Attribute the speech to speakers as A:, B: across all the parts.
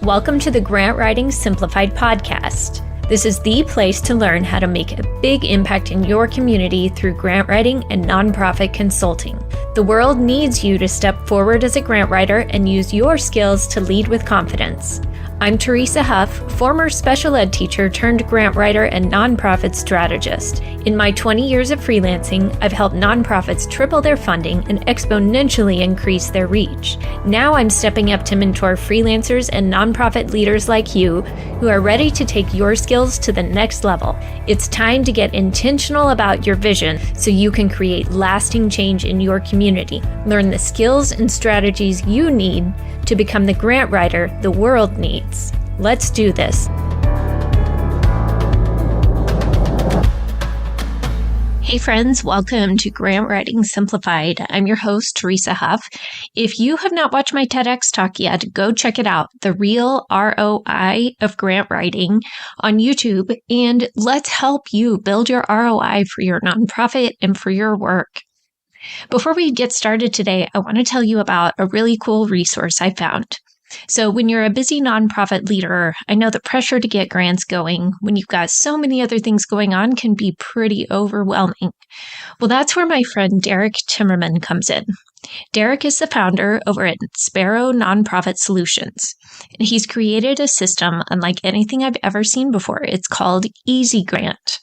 A: Welcome to the Grant Writing Simplified podcast. This is the place to learn how to make a big impact in your community through grant writing and nonprofit consulting. The world needs you to step forward as a grant writer and use your skills to lead with confidence. I'm Teresa Huff, former special ed teacher turned grant writer and nonprofit strategist. In my 20 years of freelancing, I've helped nonprofits triple their funding and exponentially increase their reach. Now I'm stepping up to mentor freelancers and nonprofit leaders like you who are ready to take your skills to the next level. It's time to get intentional about your vision so you can create lasting change in your community. Learn the skills and strategies you need to become the grant writer the world needs. Let's do this. Hey friends, welcome to Grant Writing Simplified. I'm your host, Teresa Huff. If you have not watched my TEDx talk yet, go check it out, The Real ROI of Grant Writing on YouTube, and let's help you build your ROI for your nonprofit and for your work. Before we get started today, I want to tell you about a really cool resource I found. So when you're a busy nonprofit leader, I know the pressure to get grants going when you've got so many other things going on can be pretty overwhelming. Well, that's where my friend Derek Timmerman comes in. Derek is the founder over at Sparrow Nonprofit Solutions. And he's created a system unlike anything I've ever seen before. It's called Easy Grant.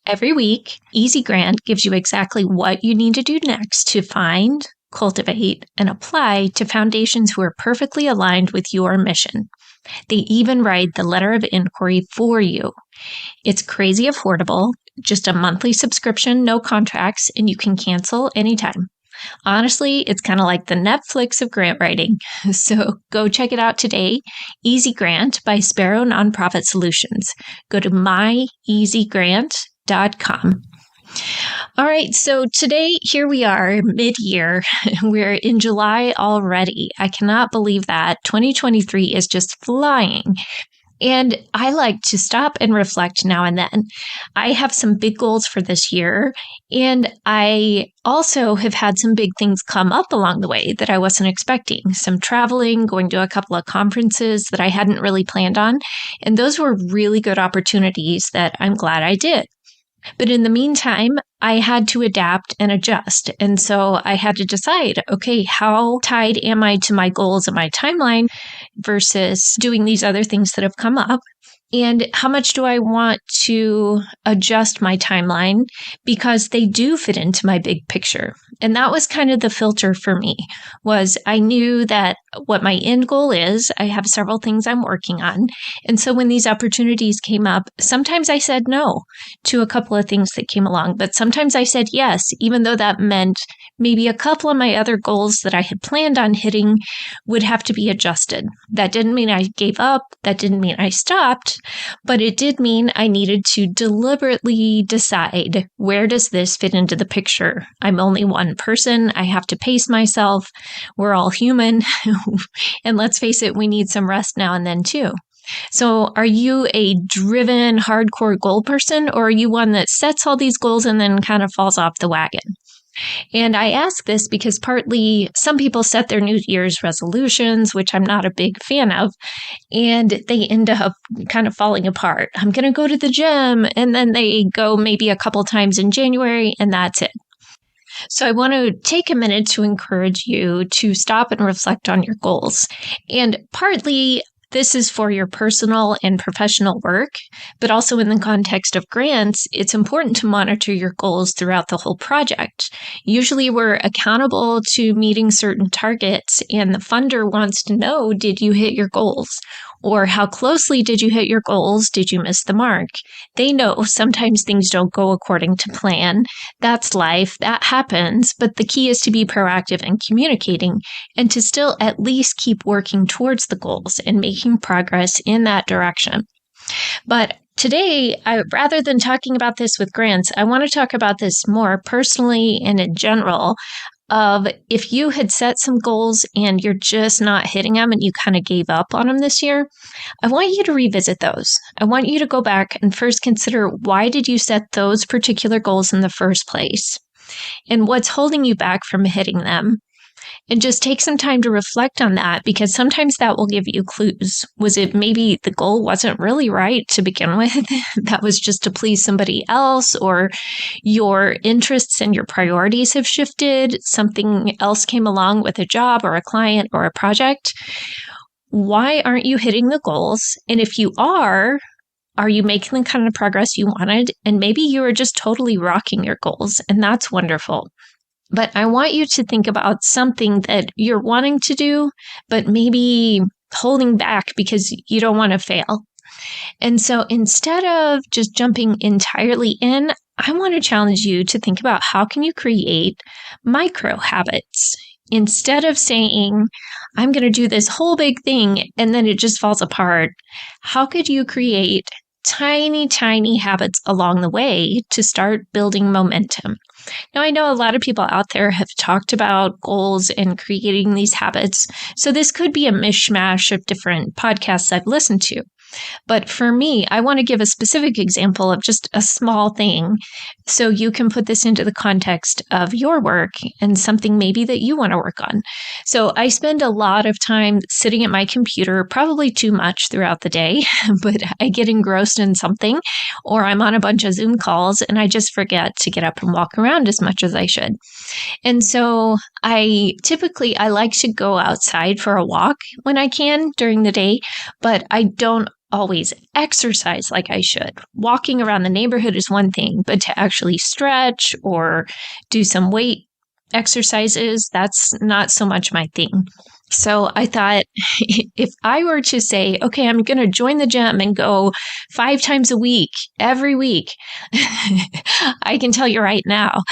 A: Every week, Easy Grant gives you exactly what you need to do next to find, cultivate, and apply to foundations who are perfectly aligned with your mission. They even write the letter of inquiry for you. It's crazy affordable, just a monthly subscription, no contracts, and you can cancel anytime. Honestly, it's kind of like the Netflix of grant writing. So go check it out today. Easy Grant by Sparrow Nonprofit Solutions. Go to myeasygrant.com. All right, so today, here we are, mid-year. We're in July already. I cannot believe that. 2023 is just flying. And I like to stop and reflect now and then. I have some big goals for this year, and I also have had some big things come up along the way that I wasn't expecting. Some traveling, going to a couple of conferences that I hadn't really planned on, and those were really good opportunities that I'm glad I did. But in the meantime, I had to adapt and adjust. And so I had to decide, okay, how tied am I to my goals and my timeline versus doing these other things that have come up? And how much do I want to adjust my timeline because they do fit into my big picture? And that was kind of the filter for me, was I knew that what my end goal is. I have several things I'm working on. And so when these opportunities came up, sometimes I said no to a couple of things that came along, but sometimes I said yes, even though that meant maybe a couple of my other goals that I had planned on hitting would have to be adjusted. That didn't mean I gave up. That didn't mean I stopped, but it did mean I needed to deliberately decide, where does this fit into the picture? I'm only one person. I have to pace myself. We're all human. And let's face it, we need some rest now and then too. So are you a driven, hardcore goal person, or are you one that sets all these goals and then kind of falls off the wagon? And I ask this because partly some people set their New Year's resolutions, which I'm not a big fan of, and they end up kind of falling apart. I'm going to go to the gym, and then they go maybe a couple times in January, and that's it. So I want to take a minute to encourage you to stop and reflect on your goals. And partly this is for your personal and professional work, but also in the context of grants, it's important to monitor your goals throughout the whole project. Usually we're accountable to meeting certain targets, and the funder wants to know, did you hit your goals? Or how closely did you hit your goals? Did you miss the mark? They know sometimes things don't go according to plan. That's life. That happens. But the key is to be proactive and communicating, and to still at least keep working towards the goals and making progress in that direction. But today, rather than talking about this with grants, I want to talk about this more personally and in general. Of if you had set some goals and you're just not hitting them and you kind of gave up on them this year, I want you to revisit those. I want you to go back and first consider, why did you set those particular goals in the first place? And what's holding you back from hitting them? And just take some time to reflect on that, because sometimes that will give you clues. Was it maybe the goal wasn't really right to begin with? That was just to please somebody else, or your interests and your priorities have shifted. Something else came along with a job or a client or a project. Why aren't you hitting the goals? And if you are you making the kind of progress you wanted? And maybe you are just totally rocking your goals, and that's wonderful. But I want you to think about something that you're wanting to do, but maybe holding back because you don't want to fail. And so instead of just jumping entirely in, I want to challenge you to think about how can you create micro habits. Instead of saying, I'm going to do this whole big thing and then it just falls apart, how could you create tiny, tiny habits along the way to start building momentum? Now, I know a lot of people out there have talked about goals and creating these habits, so this could be a mishmash of different podcasts I've listened to. But for me, I want to give a specific example of just a small thing so you can put this into the context of your work and something maybe that you want to work on. So I spend a lot of time sitting at my computer, probably too much throughout the day, but I get engrossed in something, or I'm on a bunch of Zoom calls and I just forget to get up and walk around as much as I should. And so I like to go outside for a walk when I can during the day, but I don't always exercise like I should. Walking around the neighborhood is one thing, but to actually stretch or do some weight exercises, that's not so much my thing. So I thought if I were to say, okay, I'm going to join the gym and go 5 times a week, every week, I can tell you right now,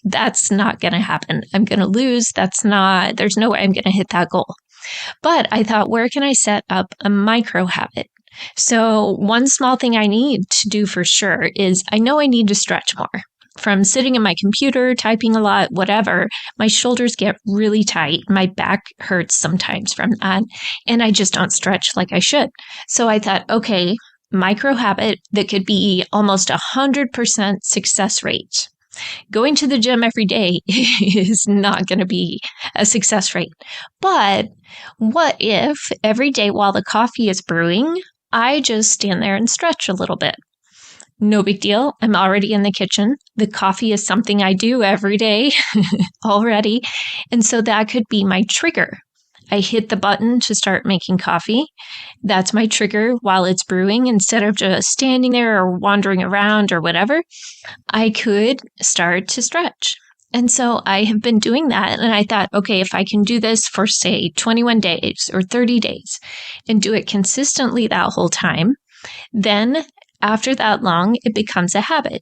A: that's not going to happen. I'm going to lose. There's no way I'm going to hit that goal. But I thought, where can I set up a micro habit? So one small thing I need to do for sure is I know I need to stretch more. From sitting at my computer, typing a lot, whatever, my shoulders get really tight. My back hurts sometimes from that, and I just don't stretch like I should. So I thought, okay, micro habit that could be almost 100% success rate. Going to the gym every day is not going to be a success rate. But what if every day while the coffee is brewing, I just stand there and stretch a little bit? No big deal. I'm already in the kitchen. The coffee is something I do every day already. And so that could be my trigger. I hit the button to start making coffee. That's my trigger while it's brewing. Instead of just standing there or wandering around or whatever, I could start to stretch. And so I have been doing that. And I thought, okay, if I can do this for, say, 21 days or 30 days and do it consistently that whole time, then after that long, it becomes a habit.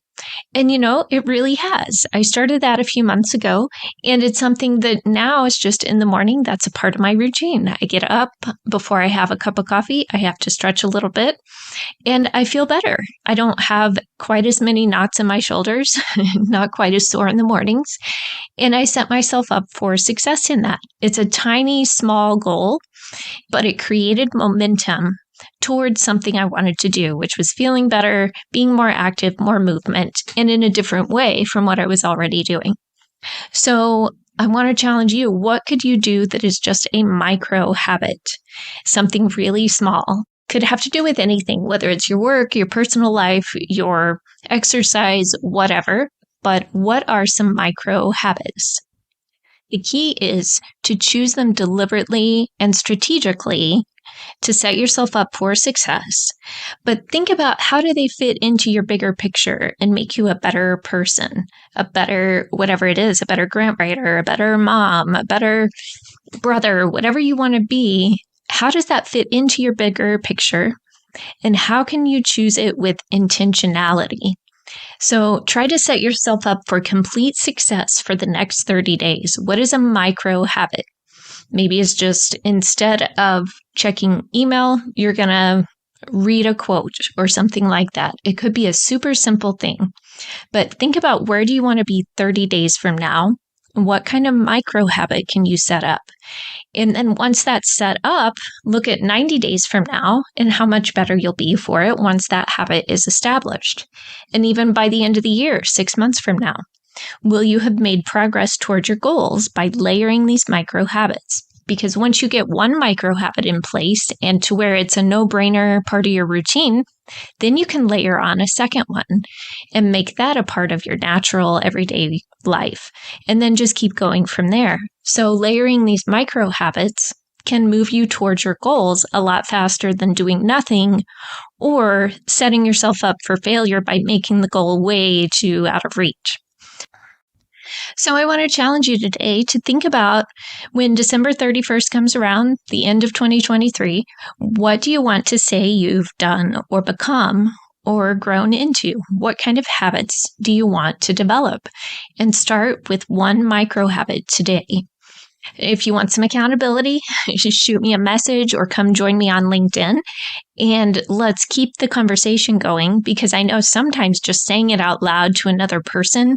A: And, it really has. I started that a few months ago, and it's something that now is just in the morning. That's a part of my routine. I get up before I have a cup of coffee. I have to stretch a little bit, and I feel better. I don't have quite as many knots in my shoulders, not quite as sore in the mornings. And I set myself up for success in that. It's a tiny, small goal, but it created momentum towards something I wanted to do, which was feeling better, being more active, more movement, and in a different way from what I was already doing. So I want to challenge you. What could you do that is just a micro habit? Something really small. Could have to do with anything, whether it's your work, your personal life, your exercise, whatever. But what are some micro habits? The key is to choose them deliberately and strategically to set yourself up for success. But think about, how do they fit into your bigger picture and make you a better person, a better whatever it is, a better grant writer, a better mom, a better brother, whatever you want to be. How does that fit into your bigger picture? And how can you choose it with intentionality? So try to set yourself up for complete success for the next 30 days. What is a micro habit? Maybe it's just, instead of checking email, you're going to read a quote or something like that. It could be a super simple thing. But think about, where do you want to be 30 days from now? What kind of micro habit can you set up? And then once that's set up, look at 90 days from now and how much better you'll be for it once that habit is established. And even by the end of the year, 6 months from now. Will you have made progress towards your goals by layering these micro habits? Because once you get one micro habit in place and to where it's a no-brainer part of your routine, then you can layer on a second one and make that a part of your natural everyday life. And then just keep going from there. So layering these micro habits can move you towards your goals a lot faster than doing nothing or setting yourself up for failure by making the goal way too out of reach. So I want to challenge you today to think about when December 31st comes around, the end of 2023, what do you want to say you've done or become or grown into? What kind of habits do you want to develop? And start with one micro habit today. If you want some accountability, just shoot me a message or come join me on LinkedIn and let's keep the conversation going, because I know sometimes just saying it out loud to another person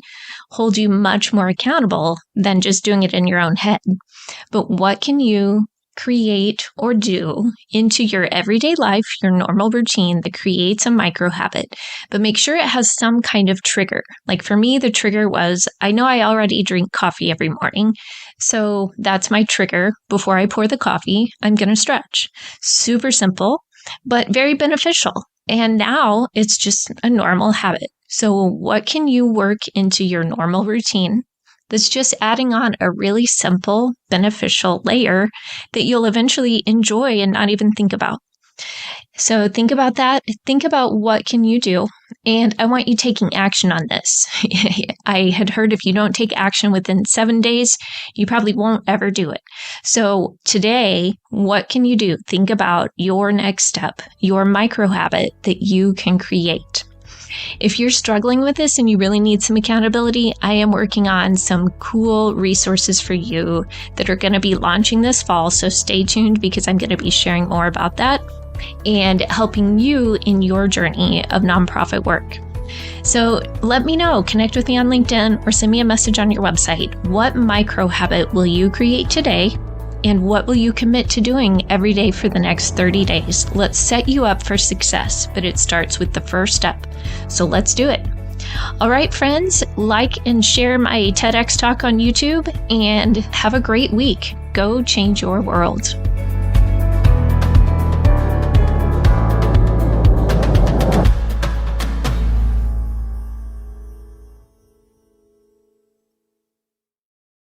A: holds you much more accountable than just doing it in your own head. But what can you create or do into your everyday life, your normal routine that creates a micro habit, but make sure it has some kind of trigger. Like for me, the trigger was, I know I already drink coffee every morning. So that's my trigger. Before I pour the coffee, I'm going to stretch. Super simple, but very beneficial. And now it's just a normal habit. So what can you work into your normal routine that's just adding on a really simple, beneficial layer that you'll eventually enjoy and not even think about? So think about that. Think about what can you do. And I want you taking action on this. I had heard if you don't take action within 7 days, you probably won't ever do it. So today, what can you do? Think about your next step, your micro habit that you can create. If you're struggling with this and you really need some accountability, I am working on some cool resources for you that are going to be launching this fall. So stay tuned, because I'm going to be sharing more about that and helping you in your journey of nonprofit work. So let me know, connect with me on LinkedIn or send me a message on your website. What micro habit will you create today? And what will you commit to doing every day for the next 30 days? Let's set you up for success, but it starts with the first step. So let's do it. All right, friends, like and share my TEDx talk on YouTube and have a great week. Go change your world.